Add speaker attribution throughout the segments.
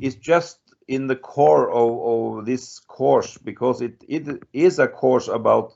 Speaker 1: is just in the core of this course, because it is a course about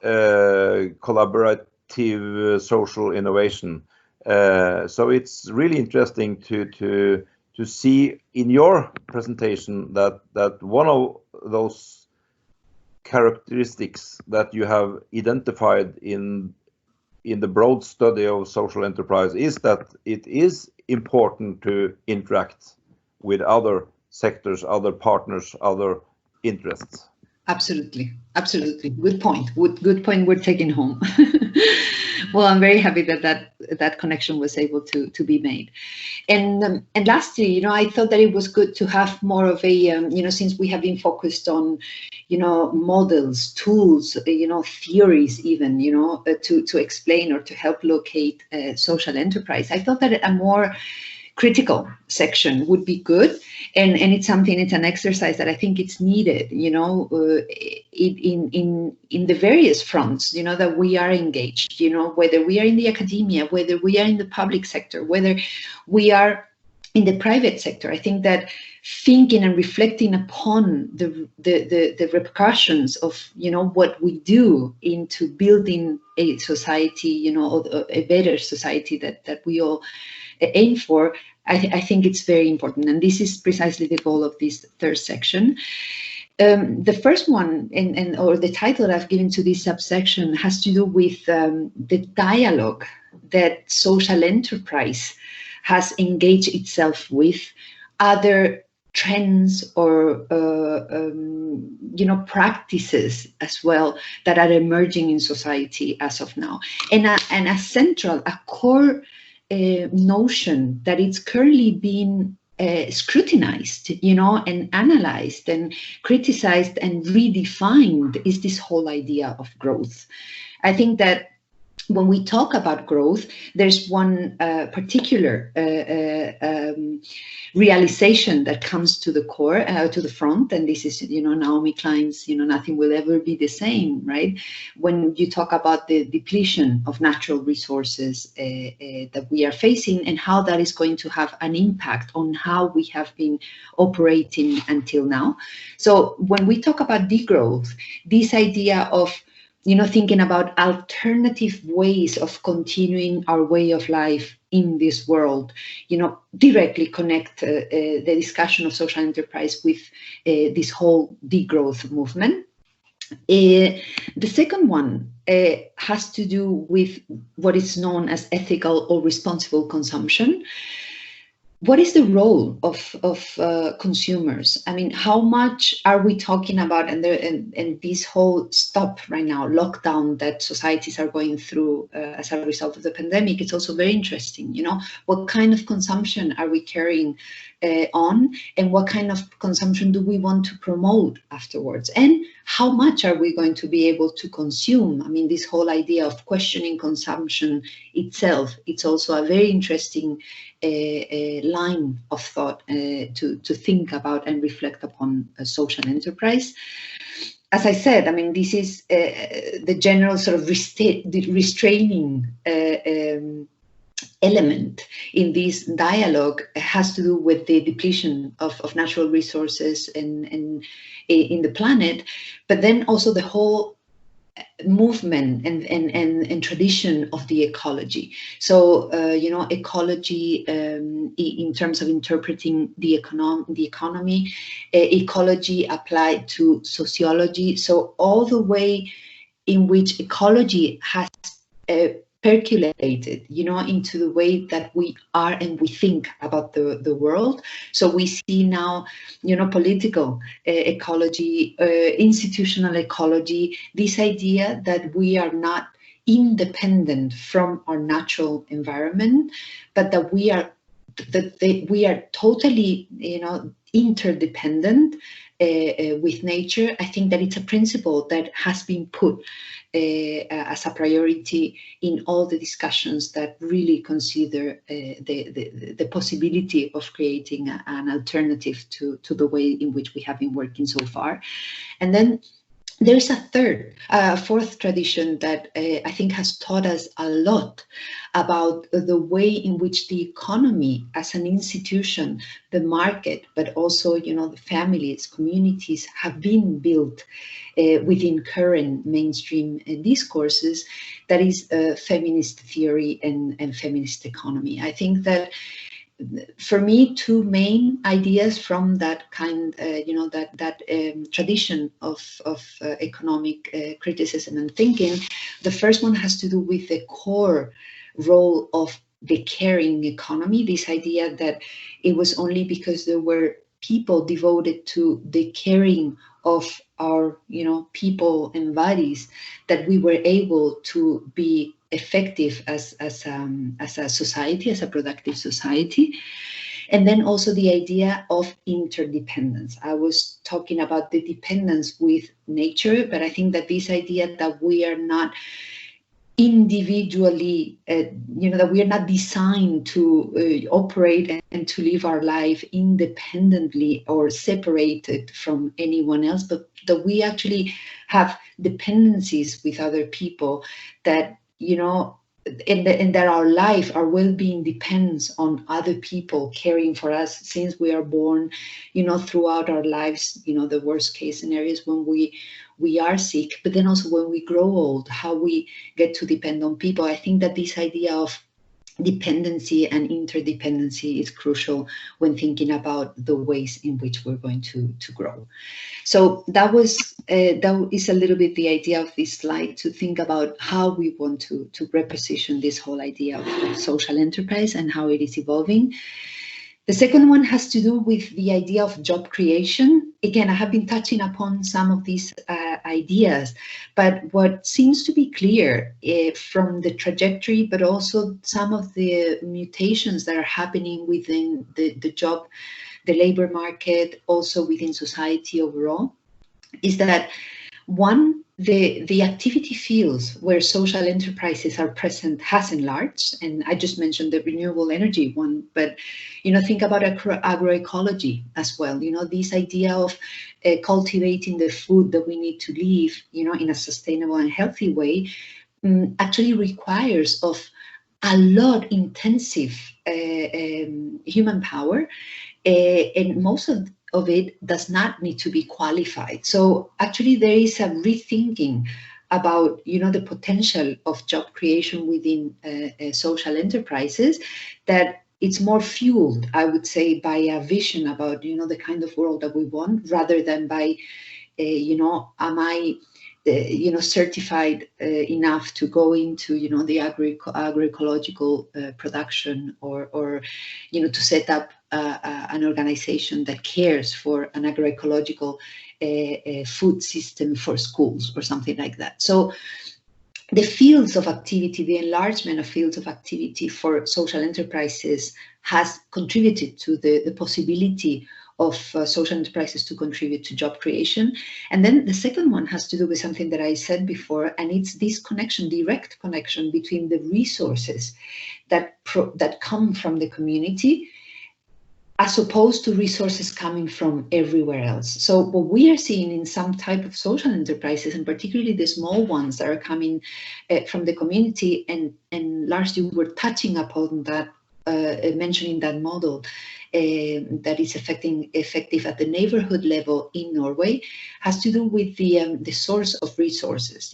Speaker 1: collaborative social innovation. So it's really interesting to see in your presentation that one of those characteristics that you have identified in the broad study of social enterprise is that it is important to interact with other sectors, other partners, other interests.
Speaker 2: Absolutely, absolutely. Good point. Good point we're taking home. Well, I'm very happy that connection was able to be made. And lastly, I thought that it was good to have more of a, since we have been focused on, models, tools, theories even, to explain or to help locate social enterprise. I thought that a more critical section would be good, and it's an exercise that I think it's needed, in the various fronts, that we are engaged, whether we are in the academia, whether we are in the public sector, whether we are in the private sector. I think that thinking and reflecting upon the repercussions of what we do into building a society, a better society that we all aim for, I think it's very important, and this is precisely the goal of this third section. The first one, or the title that I've given to this subsection, has to do with the dialogue that social enterprise has engaged itself with, other trends or practices as well that are emerging in society as of now, and a core notion that it's currently being scrutinized, and analyzed and criticized and redefined is this whole idea of growth. I think that when we talk about growth, there's one particular realization that comes to the core, to the front, and this is, Naomi Klein's, nothing will ever be the same, right? When you talk about the depletion of natural resources that we are facing, and how that is going to have an impact on how we have been operating until now. So when we talk about degrowth, this idea of thinking about alternative ways of continuing our way of life in this world, directly connect the discussion of social enterprise with this whole degrowth movement. The second one has to do with what is known as ethical or responsible consumption. What is the role of consumers? I mean, how much are we talking about, and this whole stop right now, lockdown that societies are going through as a result of the pandemic? It's also very interesting, what kind of consumption are we carrying on, and what kind of consumption do we want to promote afterwards? And how much are we going to be able to consume? I mean, this whole idea of questioning consumption itself, it's also a very interesting line of thought to think about and reflect upon a social enterprise. As I said, I mean, this is the general sort of restraining element in this dialogue. Has to do with the depletion of natural resources in the planet, but then also the whole movement and tradition of the ecology. So ecology in terms of interpreting the economy, ecology applied to sociology. So all the way in which ecology has percolated, into the way that we are and we think about the world. So we see now, political ecology, institutional ecology, this idea that we are not independent from our natural environment, but that we are totally, interdependent with nature. I think that it's a principle that has been put as a priority in all the discussions that really consider the possibility of creating an alternative to the way in which we have been working so far. And then There is a fourth tradition that I think has taught us a lot about the way in which the economy as an institution, the market, but also, the families, communities have been built within current mainstream discourses. That is feminist theory and feminist economy. I think that for me, two main ideas from that kind, tradition of economic criticism and thinking. The first one has to do with the core role of the caring economy. This idea that it was only because there were people devoted to the caring of our, people and bodies that we were able to be effective as a society, as a productive society. And then also the idea of interdependence. I was talking about the dependence with nature, but I think that this idea that we are not individually, that we are not designed to operate and to live our life independently or separated from anyone else, but that we actually have dependencies with other people, that and that our life, our well-being depends on other people caring for us since we are born, throughout our lives, the worst case scenarios when we are sick, but then also when we grow old, how we get to depend on people. I think that this idea of dependency and interdependency is crucial when thinking about the ways in which we're going to grow. So that is a little bit the idea of this slide, to think about how we want to reposition this whole idea of social enterprise and how it is evolving. The second one has to do with the idea of job creation. Again, I have been touching upon some of these ideas, but what seems to be clear from the trajectory, but also some of the mutations that are happening within the job, the labor market, also within society overall, is that one, the activity fields where social enterprises are present has enlarged, and I just mentioned the renewable energy one, but think about agroecology as well. This idea of cultivating the food that we need to live, in a sustainable and healthy way, actually requires of a lot intensive human power, and most of it does not need to be qualified. So actually there is a rethinking about the potential of job creation within social enterprises, that it's more fueled, I would say, by a vision about the kind of world that we want, rather than by am I certified enough to go into the agroecological production, or to set up an organization that cares for an agroecological food system for schools or something like that. So the fields of activity, the enlargement of fields of activity for social enterprises has contributed to the possibility of social enterprises to contribute to job creation. And then the second one has to do with something that I said before, and it's this connection, direct connection between the resources that come from the community, as opposed to resources coming from everywhere else. So what we are seeing in some type of social enterprises, and particularly the small ones that are coming from the community, and largely we're touching upon that, mentioning that model that is effective at the neighborhood level in Norway, has to do with the source of resources.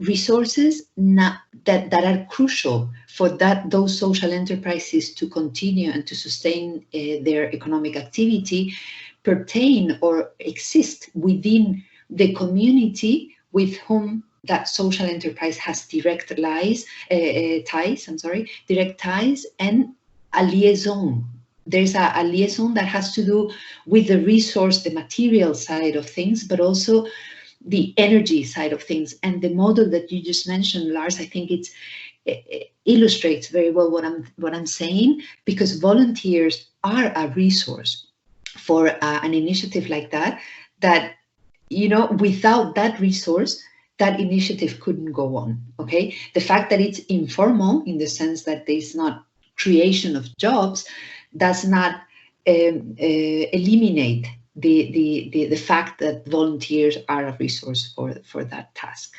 Speaker 2: Resources that are crucial for those social enterprises to continue and to sustain their economic activity, pertain or exist within the community with whom that social enterprise has direct ties, and a liaison. There's a liaison that has to do with the resource, the material side of things, but also the energy side of things. And the model that you just mentioned, Lars, I think it illustrates very well what I'm saying, because volunteers are a resource for an initiative like that, without that resource, that initiative couldn't go on, okay? The fact that it's informal, in the sense that there's not creation of jobs, does not eliminate the fact that volunteers are a resource for that task.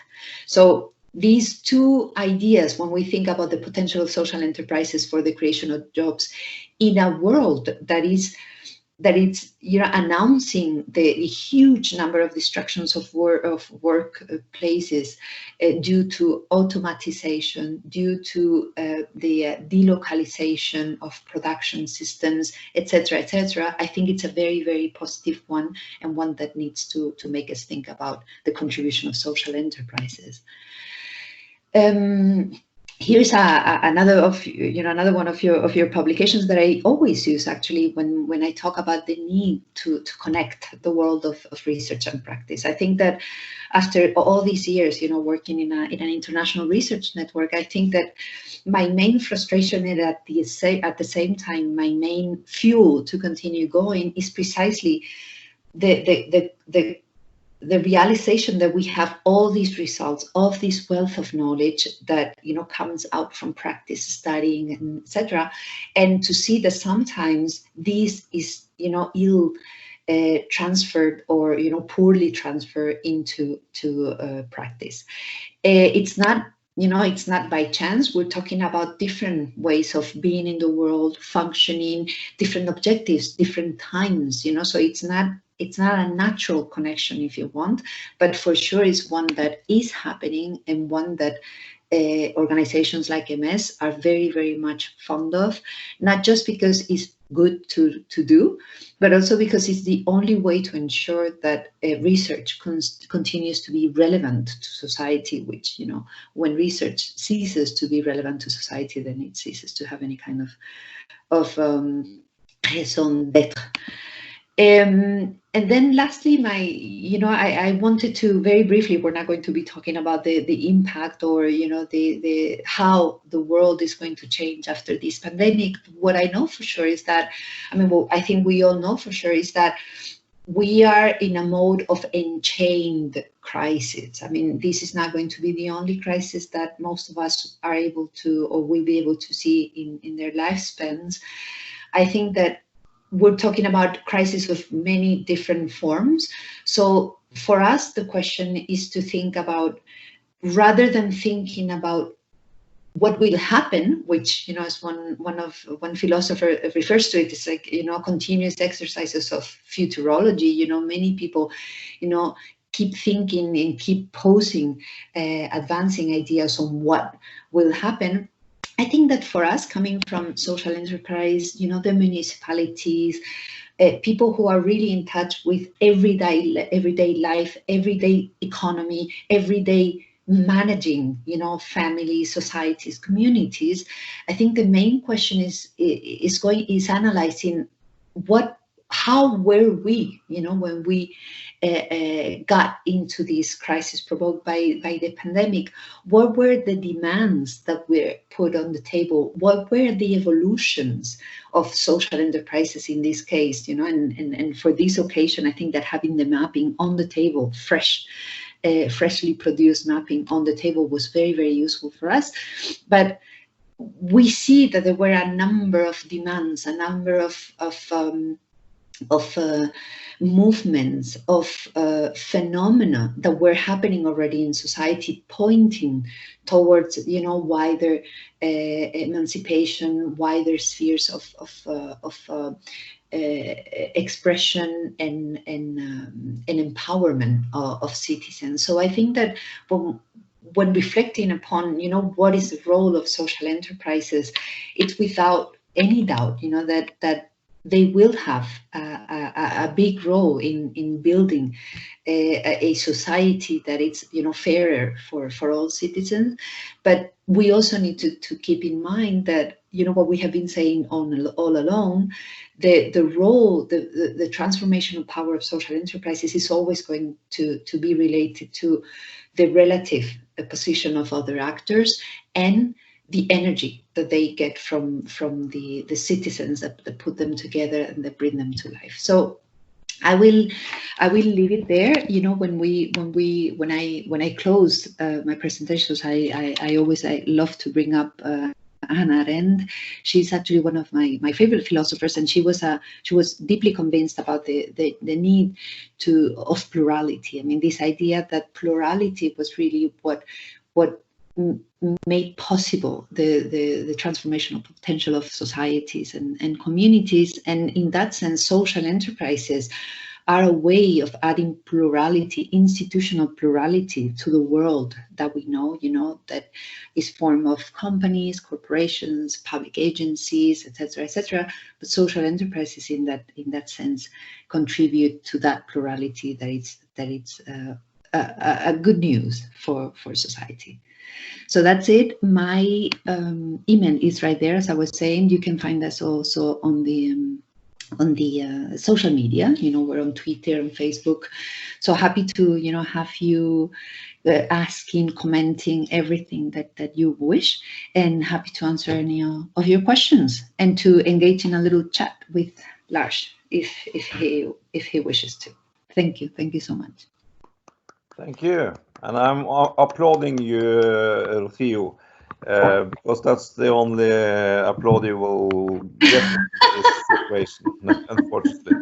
Speaker 2: So these two ideas, when we think about the potential of social enterprises for the creation of jobs in a world that it's announcing the huge number of destructions of workplaces due to automatization, due to the delocalization of production systems, etc., etc. I think it's a very, very positive one, and one that needs to make us think about the contribution of social enterprises. Here's another one of your publications that I always use actually when I talk about the need to connect the world of research and practice. I think that after all these years, working in an international research network, I think that my main frustration and at the same time my main fuel to continue going is precisely the realization that we have all these results of this wealth of knowledge that comes out from practice, studying, and etc., and to see that sometimes this is ill transferred or poorly transferred into practice. It's not it's not by chance. We're talking about different ways of being in the world, functioning, different objectives, different times. So it's not a natural connection, if you want, but for sure it's one that is happening, and one that organizations like Emes are very, very much fond of, not just because it's good to do, but also because it's the only way to ensure that research continues to be relevant to society, which, when research ceases to be relevant to society, then it ceases to have any kind of raison d'être. And then lastly, I wanted to very briefly, we're not going to be talking about the impact or, the how the world is going to change after this pandemic. What I know for sure is that, I think we all know for sure is that we are in a mode of enchained crisis. This is not going to be the only crisis that most of us are able to, or will be able to see in their lifespans. I think that we're talking about crises of many different forms. So for us, the question is to think about, rather than thinking about what will happen, which, as one philosopher refers to it, it's like, continuous exercises of futurology. Many people, keep thinking and keep posing advancing ideas on what will happen. I think that for us, coming from social enterprise, the municipalities, people who are really in touch with everyday life, everyday economy, everyday managing, families, societies, communities, I think the main question is analyzing how were we, when we got into this crisis provoked by the pandemic? What were the demands that were put on the table? What were the evolutions of social enterprises in this case? And for this occasion, I think that having the mapping on the table, freshly produced mapping on the table was very, very useful for us. But we see that there were a number of demands, a number of movements, of phenomena that were happening already in society, pointing towards wider emancipation, wider spheres of expression and empowerment of citizens. So I think that when reflecting upon what is the role of social enterprises, it's without any doubt that they will have a big role in building a society that is fairer for all citizens. But we also need to keep in mind that what we have been saying all along, the role, the transformational power of social enterprises is always going to be related to the relative position of other actors and the energy that they get from the citizens that put them together and that bring them to life. So I will leave it there. When I close my presentations, I always love to bring up Hannah Arendt. She's actually one of my favorite philosophers, and she was deeply convinced about the need of plurality. I mean, this idea that plurality was really what made possible the transformational potential of societies and communities. And in that sense, social enterprises are a way of adding plurality, institutional plurality, to the world that we know, that is formed of companies, corporations, public agencies, etc. But social enterprises in that sense contribute to that plurality that it's a good news for society. So that's it. My email is right there, as I was saying. You can find us also on the social media. We're on Twitter and Facebook. So happy to have you asking, commenting, everything that you wish, and happy to answer any of your questions and to engage in a little chat with Lars if he wishes to. Thank you so much.
Speaker 1: Thank you. And I'm applauding you, Rocío, because that's the only applaud you will get in this situation, unfortunately.